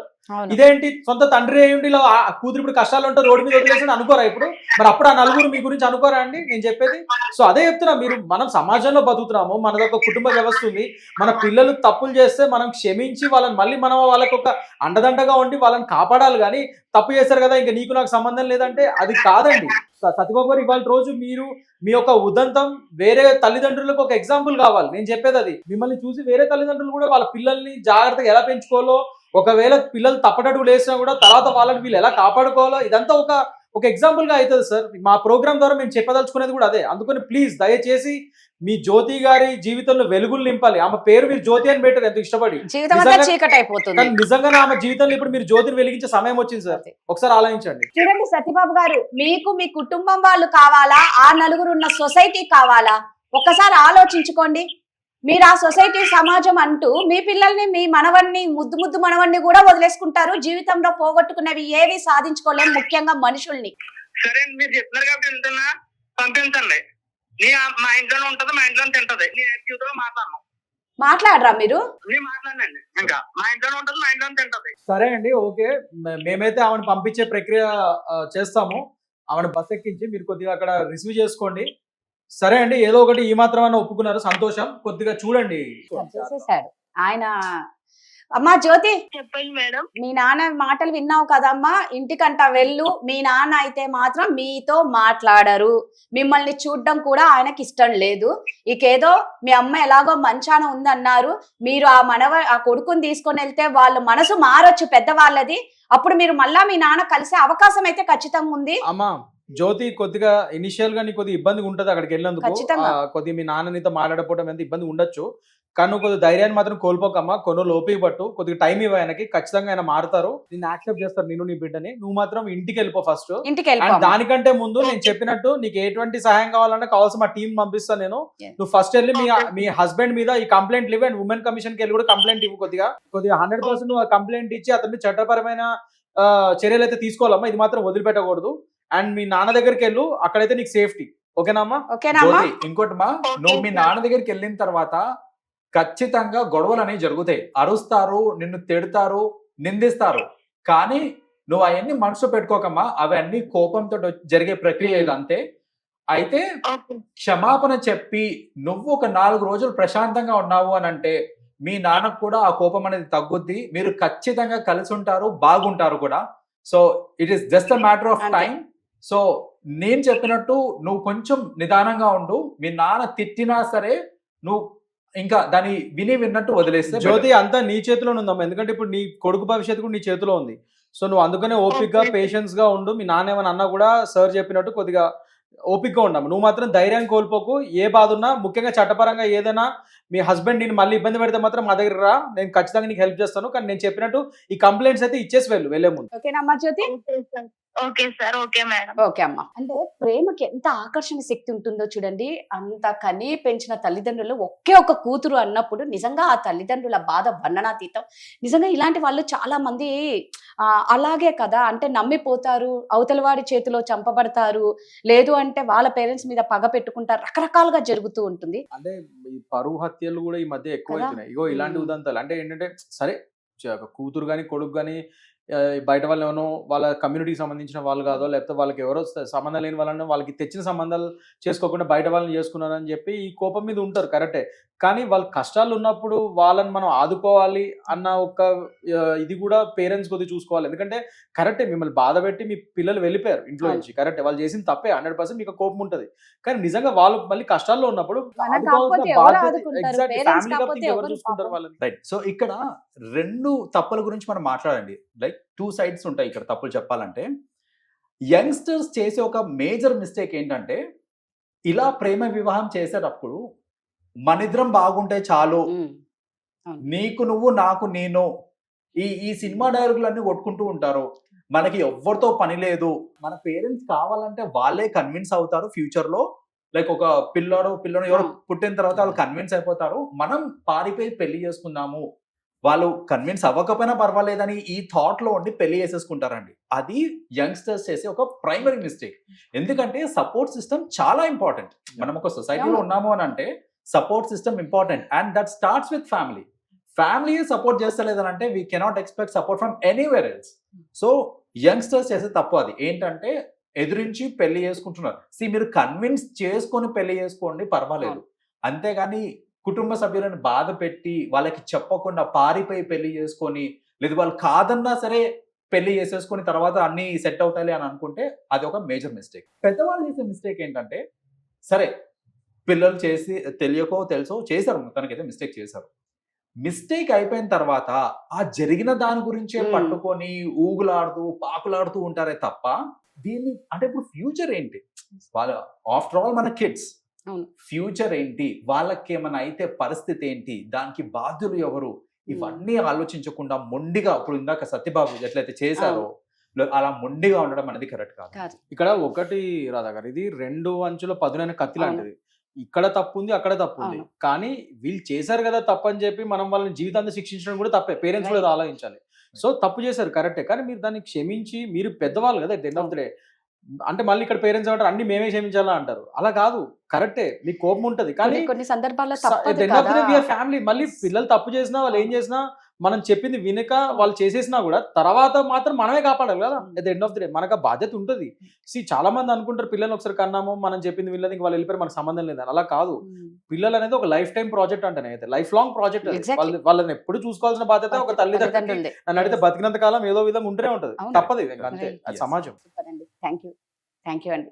ఇదేంటి సొంత తండ్రి అయ్యుండి ఇలా కూతురు ఇప్పుడు కష్టాలు ఉంటే రోడ్డు మీద వదిలేసి అనుకోరా? ఇప్పుడు మరి అప్పుడు ఆ నలుగురు మీ గురించి అనుకోరా అండి? నేను చెప్పేది సో అదే చెప్తున్నా. మనం సమాజంలో బతుకుతున్నాము, మనదొక కుటుంబ వ్యవస్థ ఉంది. మన పిల్లలు తప్పులు చేస్తే మనం క్షమించి వాళ్ళని మళ్ళీ మనం వాళ్ళకి ఒక అండదండగా ఉండి వాళ్ళని కాపాడాలి. కానీ తప్పు చేశారు కదా ఇంకా నీకు నాకు సంబంధం లేదంటే అది కాదండి. సత్యబాబు గారు ఇవాళ రోజు మీరు మీ యొక్క ఉదంతం వేరే తల్లిదండ్రులకు ఒక ఎగ్జాంపుల్ కావాలి. నేను చెప్పేది అది. మిమ్మల్ని చూసి వేరే తల్లిదండ్రులు కూడా వాళ్ళ పిల్లల్ని జాగ్రత్తగా ఎలా పెంచుకోవాలో, ఒకవేళ పిల్లలు తప్పటడుగులు వేసినా కూడా తర్వాత వాళ్ళని వీళ్ళు ఎలా కాపాడుకోవాలో ఇదంతా ఒక ఎగ్జాంపుల్ గా అవుతుంది సార్. మా ప్రోగ్రామ్ ద్వారా మేము చెప్పదలుచుకునేది కూడా అదే. అందుకని ప్లీజ్ దయచేసి మీ జ్యోతి గారి జీవితంలో వెలుగులు నింపాలి. ఆమె పేరు మీరు జ్యోతి అని పెట్టారు ఎంత ఇష్టపడి. కానీ నిజంగానే ఆమె జీవితంలో ఇప్పుడు మీరు జ్యోతిని వెలిగించే సమయం వచ్చింది సార్. ఒకసారి ఆలోచించండి. చూడండి సత్యబాబు గారు, మీకు మీ కుటుంబం వాళ్ళు కావాలా, ఆ నలుగురు ఉన్న సొసైటీ కావాలా? ఒక్కసారి ఆలోచించుకోండి. మీరు ఆ సొసైటీ సమాజం అంటూ మీ పిల్లల్ని, మీ మనవణ్ణి, ముద్దు మనవణ్ణి కూడా వదిలేసుకుంటారు. జీవితంలో పోగొట్టుకునేవి ఏవి సాధించుకోలేము, ముఖ్యంగా మనుషుల్ని. సరే మీరు చెప్తున్నారు కాబట్టి ఎంతన్నా పంపించండి. మా ఇంట్లోనే ఉంటది, మా ఇంట్లోనే తింటది. నేను మాట్లాడరా మీరు? మాట్లాడండి. ఇంకా మా ఇంట్లోనే ఉంటది, మా ఇంట్లోనే తింటది. సరే అండి, ఓకే. మేమైతే ఆమెను పంపించే ప్రక్రియ చేస్తాము. ఆమెను బస్ ఎక్కించి మీరు కొద్దిగా అక్కడ రిసీవ్ చేసుకోండి. సరే అండి, ఏదో ఒకటి ఈ మాత్రమైనా ఒప్పుకున్నారు, సంతోషం. కొద్దిగా చూడండి. చేసేసాడు ఆయన. అమ్మా జ్యోతి, చెప్పండి మేడం. మీ నాన్న మాటలు విన్నావు కదమ్మా, ఇంటికంట వెళ్ళు. మీ నాన్న అయితే మాత్రం మీతో మాట్లాడరు, మిమ్మల్ని చూడడం కూడా ఆయనకి ఇష్టం లేదు. ఇకేదో మీ అమ్మ ఎలాగో మంచాన ఉందన్నారు, మీరు ఆ కొడుకుని తీసుకొని వెళ్తే వాళ్ళ మనసు మారొచ్చు పెద్దవాళ్ళది. అప్పుడు మీరు మళ్ళా మీ నాన్న కలిసే అవకాశం అయితే ఖచ్చితంగా ఉంది. అమ్మా జ్యోతి, కొద్దిగా ఇనిషియల్ గా నీకు కొద్దిగా ఇబ్బంది ఉంటది అక్కడికి వెళ్ళినందుకు. కొద్దిగా మీ నాన్న నీతో మాట్లాడకపోవడం ఎంత ఇబ్బంది ఉండొచ్చు. కానీ నువ్వు కొద్దిగా ధైర్యాన్ని మాత్రం కోల్పోకమ్మా. కొన్ని లోపి పట్టు, కొద్దిగా టైం ఇవ్వ ఆయనకి. ఖచ్చితంగా ఆయన మారుతారు, నిన్ను యాక్సెప్ట్ చేస్తారు, నేను నీ బిడ్డని. నువ్వు మాత్రం ఇంటికి వెళ్ళిపో ఫస్ట్. దానికంటే ముందు నేను చెప్పినట్టు నీకు ఎటువంటి సహాయం కావాలన్నా కావాల్సిన మా టీం పంపిస్తాను నేను. నువ్వు ఫస్ట్ వెళ్ళి మీ హస్బెండ్ మీద ఈ కంప్లైంట్ ఇవ్వు. అండ్ ఉమెన్ కమిషన్ కి వెళ్ళి కూడా కంప్లైంట్ ఇవ్వు. కొద్దిగా 100% నువ్వు కంప్లైంట్ ఇచ్చి అతన్ని చట్టపరమైన చర్యలు అయితే తీసుకోవాలమ్మా. ఇది మాత్రం వదిలిపెట్టకూడదు. అండ్ మీ నాన్న దగ్గరికి వెళ్ళు, అక్కడైతే నీకు సేఫ్టీ. ఓకేనామ్మా? ఇంకోటమ్మా, నువ్వు మీ నాన్న దగ్గరికి వెళ్ళిన తర్వాత ఖచ్చితంగా గొడవలు అనేవి జరుగుతాయి. అరుస్తారు, నిన్ను తిడతారు, నిందిస్తారు. కానీ నువ్వు అవన్నీ మనసు పెట్టుకోకమ్మా. అవన్నీ కోపంతో జరిగే ప్రక్రియ అంతే. అయితే క్షమాపణ చెప్పి నువ్వు ఒక 4 రోజులు ప్రశాంతంగా ఉన్నావు అని అంటే మీ నాన్నకు కూడా ఆ కోపం అనేది తగ్గుద్ది. మీరు ఖచ్చితంగా కలిసి ఉంటారు, బాగుంటారు కూడా. So it is just a matter of time. So నేను చెప్పినట్టు నువ్వు కొంచెం నిదానంగా ఉండు. మీ నాన్న తిట్టినా సరే నువ్వు ఇంకా దాన్ని విన్నట్టు వదిలేస్తే. జ్యోతి, అంతా నీ చేతిలోనే ఉందమ్మా. ఎందుకంటే ఇప్పుడు నీ కొడుకు భవిష్యత్తు కూడా నీ చేతిలో ఉంది. సో నువ్వు అందుకనే ఓపిక్ గా పేషెన్స్ గా ఉండు. మీ నాన్న ఏమని అన్నా కూడా సార్ చెప్పినట్టు కొద్దిగా ఓపికగా ఉండము. నువ్వు మాత్రం ధైర్యం కోల్పోకు. ఏ బాధ ఉన్నా, ముఖ్యంగా చట్టపరంగా ఏదైనా మీ హస్బెండ్ నేను మళ్ళీ ఇబ్బంది పెడితే మాత్రం మా దగ్గర రా, నేను ఖచ్చితంగా నీకు హెల్ప్ చేస్తాను. కానీ నేను చెప్పినట్టు ఈ కంప్లైంట్స్ అయితే ఇచ్చేసి వెళ్లే ముందు. ఓకేనమ్మా Jyothi? Okay sir, okay madam. Okay అమ్మా. అంటే ప్రేమకి ఎంత ఆకర్షణ శక్తి ఉంటుందో చూడండి. అంత కని పెంచిన తల్లిదండ్రులు ఒకే ఒక కూతురు అన్నప్పుడు నిజంగా ఆ తల్లిదండ్రుల బాధ వర్ణనాతీతం. నిజంగా ఇలాంటి వాళ్ళు చాలా మంది అలాగే కదా, అంటే నమ్మిపోతారు, అవతల వాడి చేతిలో చంపబడతారు, లేదు అంటే వాళ్ళ పేరెంట్స్ మీద పగ పెట్టుకుంటారు, రకరకాలుగా జరుగుతూ ఉంటుంది. అంటే ఈ పరువు హత్యలు కూడా ఈ మధ్య ఎక్కువైతున్నాయి. ఇగో ఇలాంటి ఉదంతాలు అంటే ఏంటంటే, సరే కూతురు కానీ కొడుకు కానీ బయట వాళ్ళు ఏమో వాళ్ళ కమ్యూనిటీకి సంబంధించిన వాళ్ళు కాదో, లేకపోతే వాళ్ళకి ఎవరో సంబంధం లేని వాళ్ళని వాళ్ళకి తెచ్చిన సంబంధాలు చేసుకోకుండా బయట వాళ్ళని చేసుకున్నారని చెప్పి ఈ కోపం మీద ఉంటారు, కరెక్టే. కానీ వాళ్ళ కష్టాలు ఉన్నప్పుడు వాళ్ళని మనం ఆదుకోవాలి అన్న ఒక ఇది కూడా పేరెంట్స్ కొద్దిగా చూసుకోవాలి. ఎందుకంటే కరెక్టే, మిమ్మల్ని బాధ పెట్టి మీ పిల్లలు వెళ్ళిపోయారు ఇంట్లో నుంచి, కరెక్టే, వాళ్ళు చేసిన తప్పే 100%, మీకు కోపం ఉంటుంది. కానీ నిజంగా వాళ్ళు మళ్ళీ కష్టాల్లో ఉన్నప్పుడు చూసుకుంటారు వాళ్ళని. రైట్. సో ఇక్కడ 2 తప్పుల గురించి మనం మాట్లాడండి. లైక్ 2 సైడ్స్ ఉంటాయి ఇక్కడ తప్పులు చెప్పాలంటే. యంగ్స్టర్స్ చేసే ఒక మేజర్ మిస్టేక్ ఏంటంటే, ఇలా ప్రేమ వివాహం చేసేటప్పుడు మనిద్దరం బాగుంటే చాలు, నీకు నువ్వు నాకు నేను, ఈ సినిమా డైలాగులు అన్ని కొట్టుకుంటూ ఉంటారు. మనకి ఎవరితో పని లేదు, మన పేరెంట్స్ కావాలంటే వాళ్ళే కన్విన్స్ అవుతారు ఫ్యూచర్ లో. లైక్ ఒక పిల్లడు ఎవరు పుట్టిన తర్వాత వాళ్ళు కన్విన్స్ అయిపోతారు, మనం పారిపోయి పెళ్లి చేసుకుందాము, వాళ్ళు కన్విన్స్ అవ్వకపోయినా పర్వాలేదని ఈ థాట్ లో ఉండి పెళ్లి చేసేసుకుంటారండి. అది యంగ్స్టర్స్ చేసే ఒక ప్రైమరీ మిస్టేక్. ఎందుకంటే సపోర్ట్ సిస్టమ్ చాలా ఇంపార్టెంట్. మనం ఒక సొసైటీలో ఉన్నాము అని అంటే support system important, and that starts with family. Family support చేస్తలేదని అంటే we cannot expect support from anywhere else. So youngsters చేసే తప్పు అది ఏంటంటే, ఎదురించి పెళ్లి చేసుకుంటున్నారు. మీరు కన్విన్స్ చేసుకొని పెళ్లి చేసుకోండి, పర్వాలేదు. అంతేగాని కుటుంబ సభ్యులను బాధ పెట్టి వాళ్ళకి చెప్పకుండా పారిపోయి పెళ్లి చేసుకొని, లేదు వాళ్ళు కాదన్నా సరే పెళ్లి చేసేసుకొని తర్వాత అన్ని సెట్ అవుతాయి అని అనుకుంటే అది ఒక మేజర్ మిస్టేక్. పెద్దవాళ్ళు చేసే మిస్టేక్ ఏంటంటే, సరే పిల్లలు చేసి తెలియకో తెలుసో చేశారు, మొత్తానికైతే మిస్టేక్ చేశారు. మిస్టేక్ అయిపోయిన తర్వాత ఆ జరిగిన దాని గురించే పట్టుకొని ఊగులాడుతూ పాకులాడుతూ ఉంటారే తప్ప, దీన్ని అంటే ఇప్పుడు ఫ్యూచర్ ఏంటి, వాళ్ళ ఆఫ్టర్ ఆల్ మన కిడ్స్, ఫ్యూచర్ ఏంటి, వాళ్ళకి ఏమైనా అయితే పరిస్థితి ఏంటి, దానికి బాధ్యులు ఎవరు, ఇవన్నీ ఆలోచించకుండా మొండిగా, ఇప్పుడు ఇందాక సత్యబాబు ఎట్లయితే చేశారో అలా మొండిగా ఉండడం అనేది కరెక్ట్ కాదు. ఇక్కడ ఒకటి రాధా గారు, ఇది 2 అంచుల పదునైన కత్తి లాంటిది. ఇక్కడ తప్పు ఉంది, అక్కడ తప్పు ఉంది. కానీ వీళ్ళు చేశారు కదా తప్పు అని చెప్పి మనం వాళ్ళని జీవితాంతం శిక్షించడం కూడా తప్పే. పేరెంట్స్ కూడా ఆలోచించాలి. సో తప్పు చేశారు, కరెక్టే, కానీ మీరు దాన్ని క్షమించి, మీరు పెద్దవాళ్ళు కదా at end of the day. అంటే మళ్ళీ ఇక్కడ పేరెంట్స్ ఏమంటారు, అన్ని మేమే క్షమించాలా అంటారు. అలా కాదు, కరెక్టే, మీకు కోపం ఉంటది, కానీ కొన్ని సందర్భాల్లో ఫ్యామిలీ. మళ్ళీ పిల్లలు తప్పు చేసినా, వాళ్ళు ఏం చేసినా, మనం చెప్పింది వినక వాళ్ళు చేసేసినా కూడా తర్వాత మాత్రం మనమే కాపాడాలి కదా at the end of the day. మనకు ఆ బాధ్యత ఉంటుంది. చాలా మంది అనుకుంటారు పిల్లలు ఒకసారి కన్నాము, మనం చెప్పింది వినలేదు, ఇంక వాళ్ళు వెళ్ళిపోయారు, మనకు సంబంధం లేదు. అలా కాదు. పిల్లలు అనేది ఒక లైఫ్ టైం ప్రాజెక్ట్ అంటే అయితే లైఫ్ లాంగ్ ప్రాజెక్ట్. వాళ్ళని ఎప్పుడు చూసుకోవాల్సిన బాధ్యత ఒక తల్లిదండ్రులు. నన్ను అడిగితే బతికినంత కాలం ఏదో విధంగా ఉంటూనే ఉంటది, తప్పదు, అంతే, అది సమాజం. థ్యాంక్ యూ అండి.